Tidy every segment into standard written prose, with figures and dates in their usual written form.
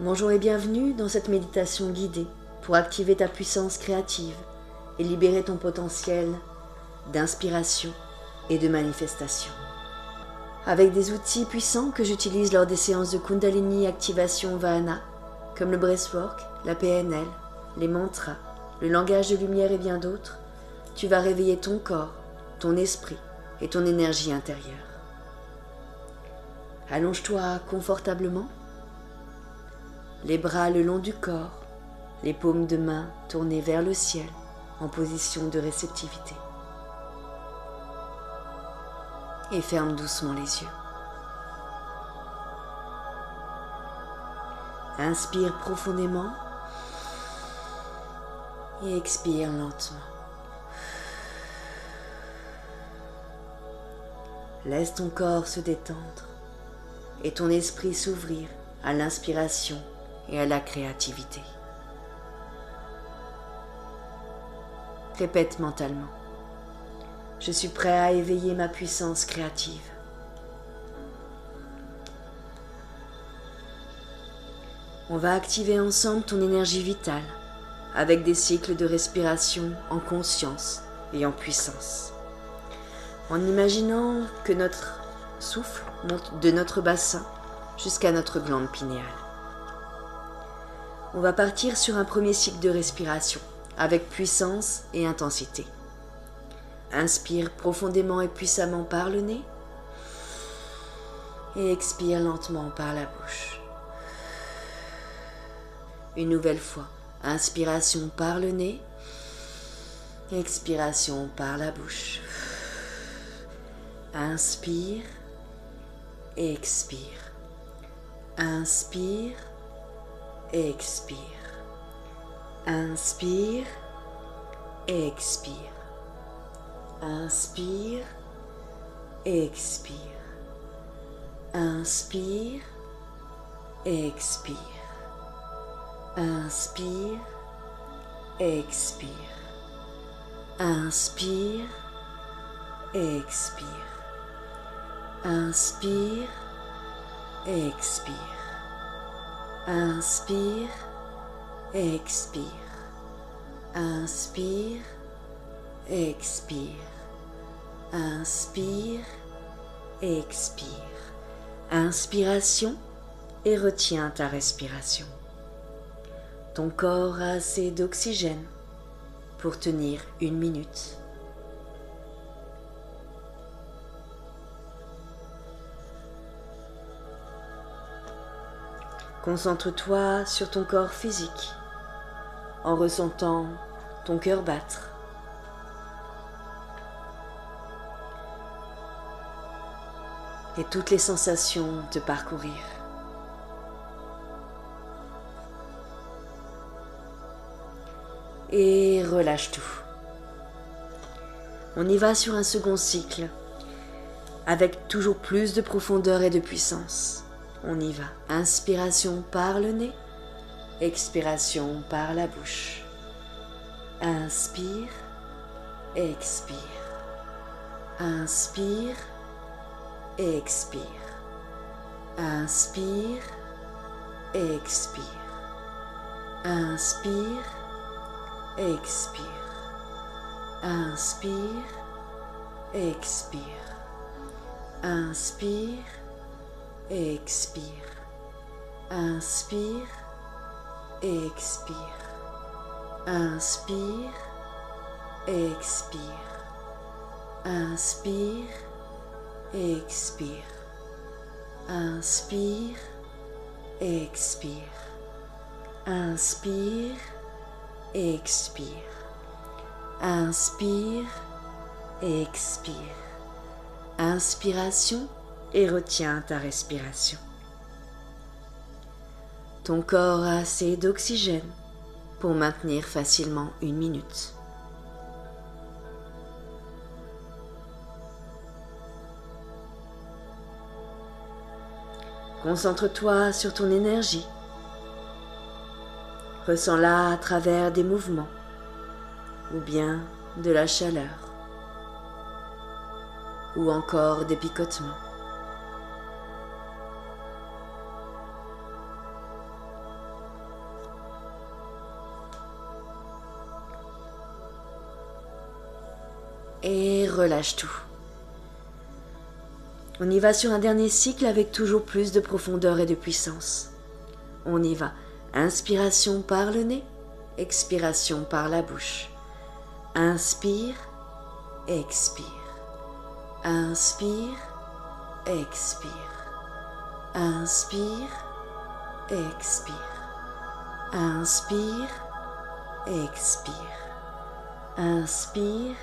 Bonjour et bienvenue dans cette méditation guidée pour activer ta puissance créative et libérer ton potentiel d'inspiration et de manifestation. Avec des outils puissants que j'utilise lors des séances de Kundalini Activation Vahana, comme le breathwork, la PNL, les mantras, le langage de lumière et bien d'autres, tu vas réveiller ton corps, ton esprit et ton énergie intérieure. Allonge-toi confortablement, les bras le long du corps, les paumes de main tournées vers le ciel en position de réceptivité. Et ferme doucement les yeux. Inspire profondément et expire lentement. Laisse ton corps se détendre et ton esprit s'ouvrir à l'inspiration et à la créativité. Répète mentalement: je suis prêt à éveiller ma puissance créative. On va activer ensemble ton énergie vitale avec des cycles de respiration en conscience et en puissance. En imaginant que notre souffle monte de notre bassin jusqu'à notre glande pinéale. On va partir sur un premier cycle de respiration avec puissance et intensité. Inspire profondément et puissamment par le nez et expire lentement par la bouche. Une nouvelle fois, inspiration par le nez, expiration par la bouche. Inspire et expire. Inspire et expire. Inspire et expire. Inspire et expire. Inspire et expire. Inspire et expire. Inspire et expire. Inspire et expire. Inspire et expire. Inspire et expire. Inspire et expire. Inspiration et retiens ta respiration. Ton corps a assez d'oxygène pour tenir 1 minute. Concentre-toi sur ton corps physique en ressentant ton cœur battre. Et toutes les sensations te parcourir. Et relâche tout. On y va sur un second cycle avec toujours plus de profondeur et de puissance. On y va. Inspiration par le nez, expiration par la bouche. Inspire, expire. Inspire, expire. Inspire, expire. Inspire, expire. Inspire, expire. Inspire, expire. Inspire, expire. Inspire, expire. Inspire, expire. Inspire, expire. Inspire, expire. Inspire, expire. Inspiration et retiens ta respiration. Ton corps a assez d'oxygène pour maintenir facilement 1 minute. Concentre-toi sur ton énergie. Ressens-la à travers des mouvements ou bien de la chaleur ou encore des picotements. et relâche tout. On y va sur un dernier cycle avec toujours plus de profondeur et de puissance. On y va. Inspiration par le nez, expiration par la bouche. Inspire, expire. Inspire, expire. Inspire, expire. Inspire, expire. Inspire,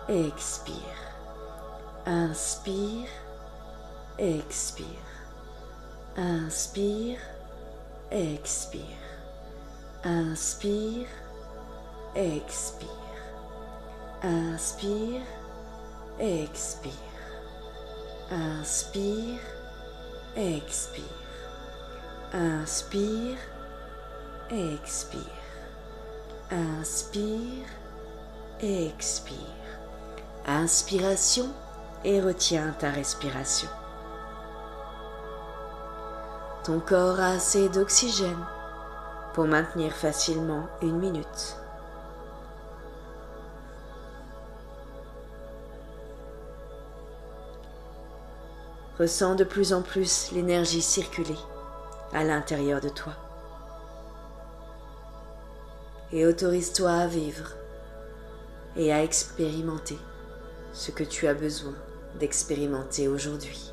expire. Inspire, expire. Inspire, expire. Inspire, expire. Inspire, expire. Inspire, expire. Inspire, expire. Inspire, expire. Inspiration et retiens ta respiration. Ton corps a assez d'oxygène pour maintenir facilement 1 minute. Ressens de plus en plus l'énergie circuler à l'intérieur de toi. Et autorise-toi à vivre et à expérimenter ce que tu as besoin d'expérimenter aujourd'hui.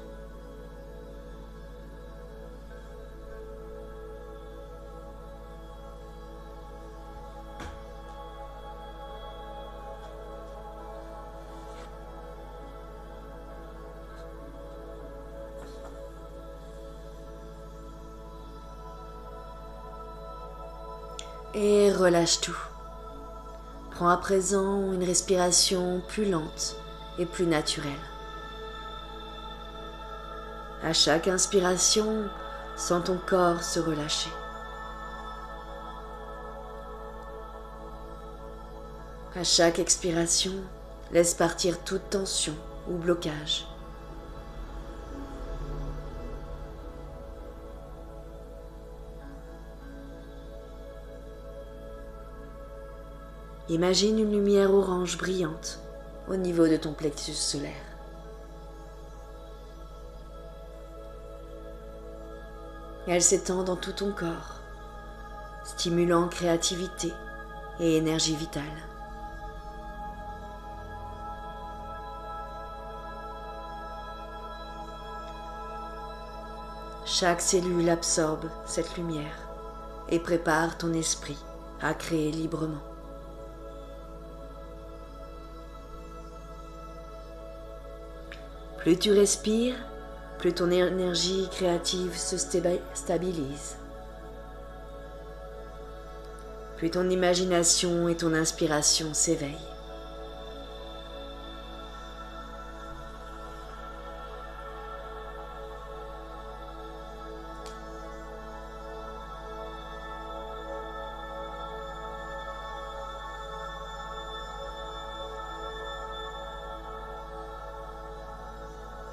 Et relâche tout. Prends à présent une respiration plus lente et plus naturelle. À chaque inspiration, sens ton corps se relâcher. À chaque expiration, laisse partir toute tension ou blocage. Imagine une lumière orange brillante au niveau de ton plexus solaire. Elle s'étend dans tout ton corps, stimulant créativité et énergie vitale. Chaque cellule absorbe cette lumière et prépare ton esprit à créer librement. Plus tu respires, plus ton énergie créative se stabilise. Plus ton imagination et ton inspiration s'éveillent.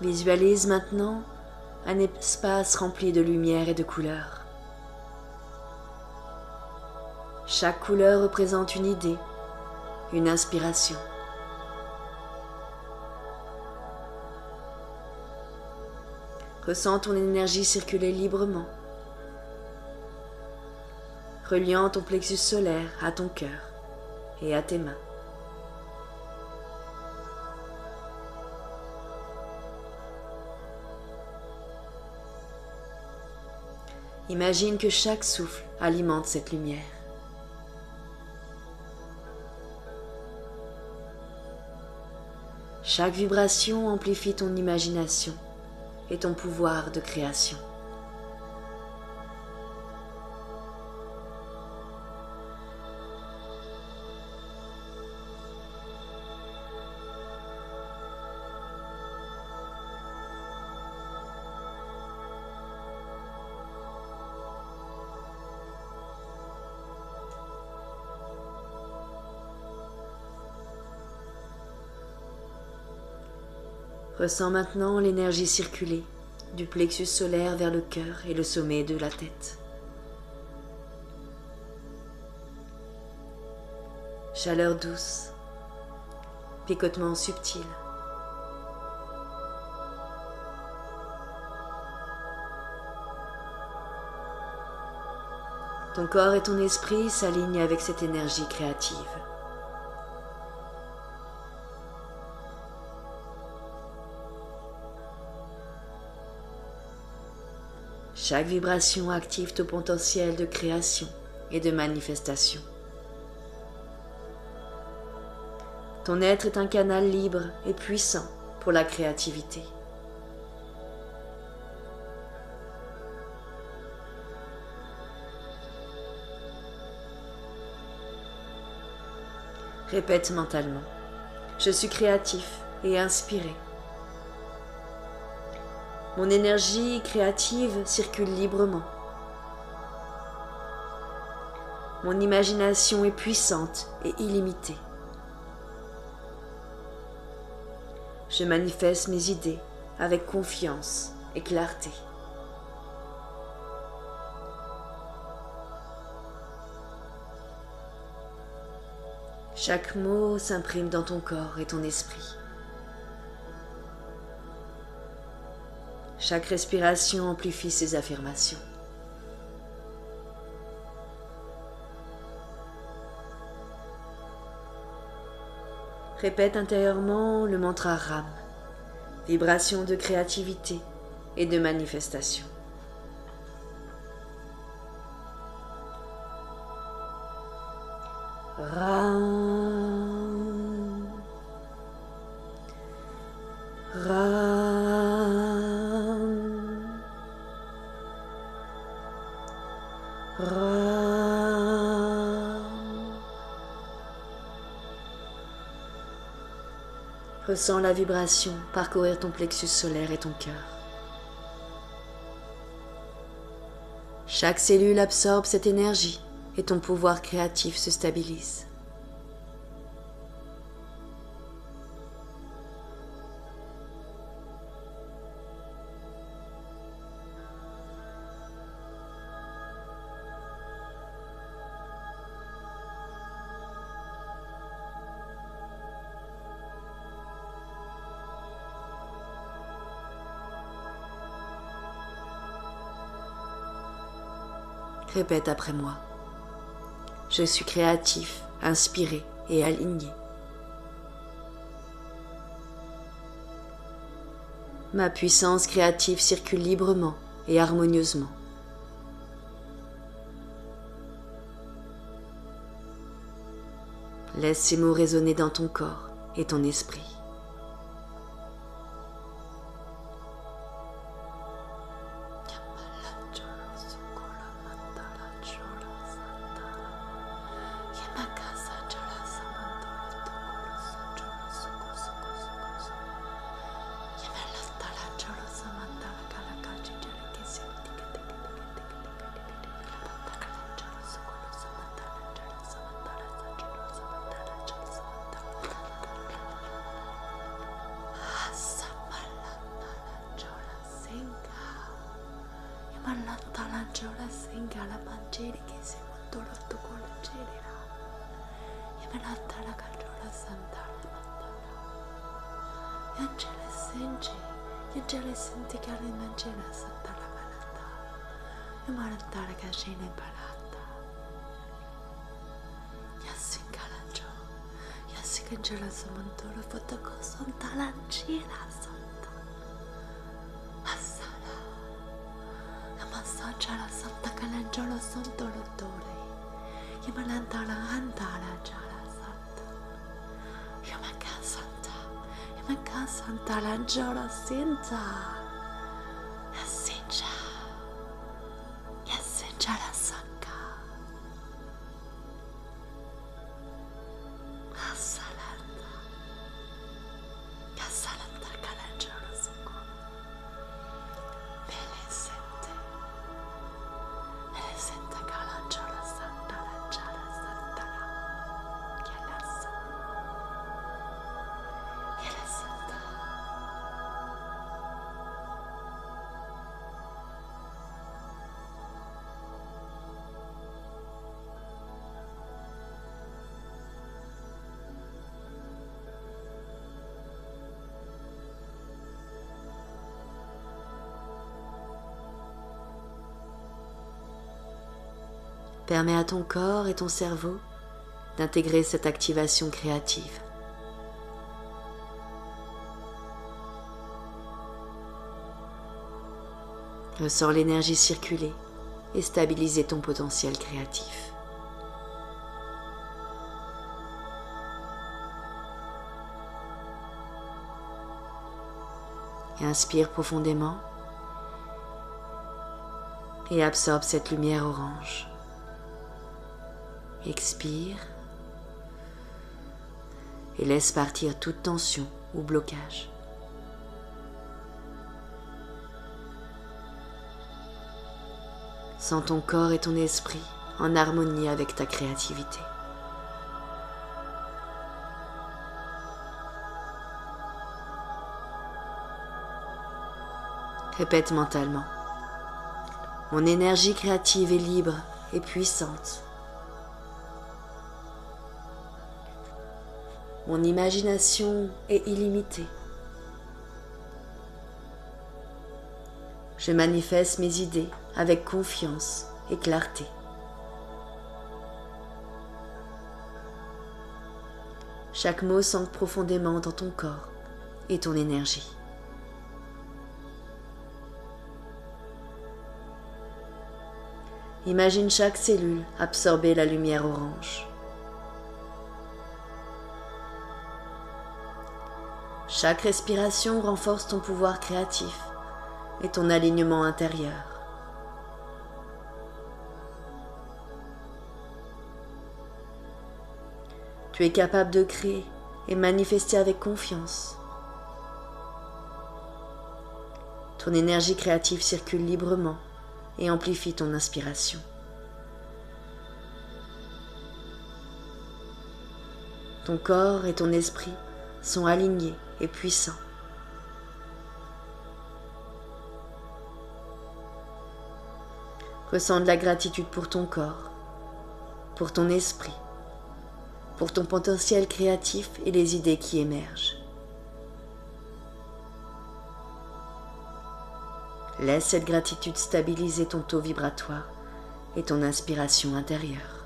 Visualise maintenant un espace rempli de lumière et de couleurs. Chaque couleur représente une idée, une inspiration. Ressens ton énergie circuler librement, reliant ton plexus solaire à ton cœur et à tes mains. Imagine que chaque souffle alimente cette lumière. Chaque vibration amplifie ton imagination et ton pouvoir de création. Ressens maintenant l'énergie circuler du plexus solaire vers le cœur et le sommet de la tête. Chaleur douce, picotement subtil. Ton corps et ton esprit s'alignent avec cette énergie créative. Chaque vibration active ton potentiel de création et de manifestation. Ton être est un canal libre et puissant pour la créativité. Répète mentalement. Je suis créatif et inspiré. Mon énergie créative circule librement. Mon imagination est puissante et illimitée. Je manifeste mes idées avec confiance et clarté. Chaque mot s'imprime dans ton corps et ton esprit. Chaque respiration amplifie ces affirmations. Répète intérieurement le mantra RAM, vibration de créativité et de manifestation. RAM, RAM, RAM. Ressens la vibration parcourir ton plexus solaire et ton cœur. Chaque cellule absorbe cette énergie et ton pouvoir créatif se stabilise. Répète après moi. Je suis créatif, inspiré et aligné. Ma puissance créative circule librement et harmonieusement. Laisse ces mots résonner dans ton corps et ton esprit. Malantala singala manjeri che si montolo tu con la celera. E malantala caggiola santala mandala. E angela senge, e angela senti che all'angela santala malanta. E malantala cascina imparata. E assingala gio, e assingala sa montolo fotoco santala angela santa. Masacciala santa calangiola santo lottore, Yamalantala andala giala santa, Yamaka santa langiola sinta, Yasinja la sanka, Yasalanta calangiola sanko. Permets à ton corps et ton cerveau d'intégrer cette activation créative. Ressens l'énergie circuler et stabiliser ton potentiel créatif. Inspire profondément et absorbe cette lumière orange. Expire et laisse partir toute tension ou blocage. Sens ton corps et ton esprit en harmonie avec ta créativité. Répète mentalement. Mon énergie créative est libre et puissante. Mon imagination est illimitée. Je manifeste mes idées avec confiance et clarté. Chaque mot s'ancre profondément dans ton corps et ton énergie. Imagine chaque cellule absorber la lumière orange. Chaque respiration renforce ton pouvoir créatif et ton alignement intérieur. Tu es capable de créer et manifester avec confiance. Ton énergie créative circule librement et amplifie ton inspiration. Ton corps et ton esprit sont alignés et puissants. Ressens de la gratitude pour ton corps, pour ton esprit, pour ton potentiel créatif et les idées qui émergent. Laisse cette gratitude stabiliser ton taux vibratoire et ton inspiration intérieure.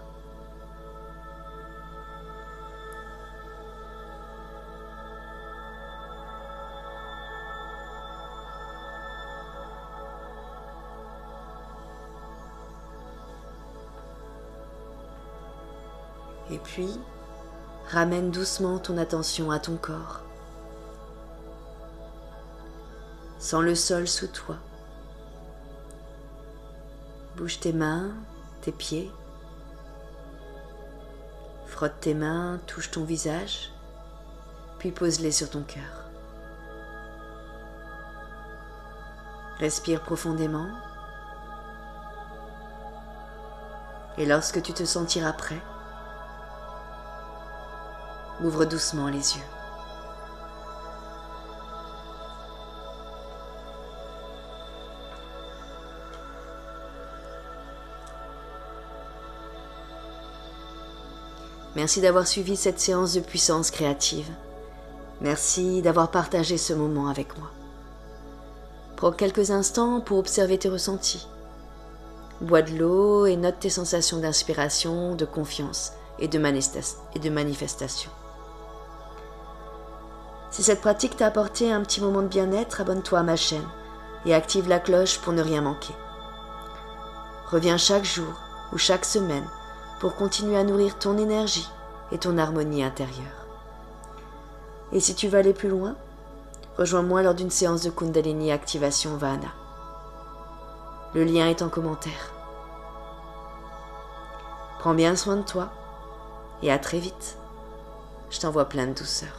Et puis, ramène doucement ton attention à ton corps. Sens le sol sous toi. Bouge tes mains, tes pieds. Frotte tes mains, touche ton visage, puis pose-les sur ton cœur. Respire profondément. Et lorsque tu te sentiras prêt, ouvre doucement les yeux. Merci d'avoir suivi cette séance de puissance créative. Merci d'avoir partagé ce moment avec moi. Prends quelques instants pour observer tes ressentis. Bois de l'eau et note tes sensations d'inspiration, de confiance et de manifestation. Si cette pratique t'a apporté un petit moment de bien-être, abonne-toi à ma chaîne et active la cloche pour ne rien manquer. Reviens chaque jour ou chaque semaine pour continuer à nourrir ton énergie et ton harmonie intérieure. Et si tu veux aller plus loin, rejoins-moi lors d'une séance de Kundalini Activation Vahana. Le lien est en commentaire. Prends bien soin de toi et à très vite. Je t'envoie plein de douceur.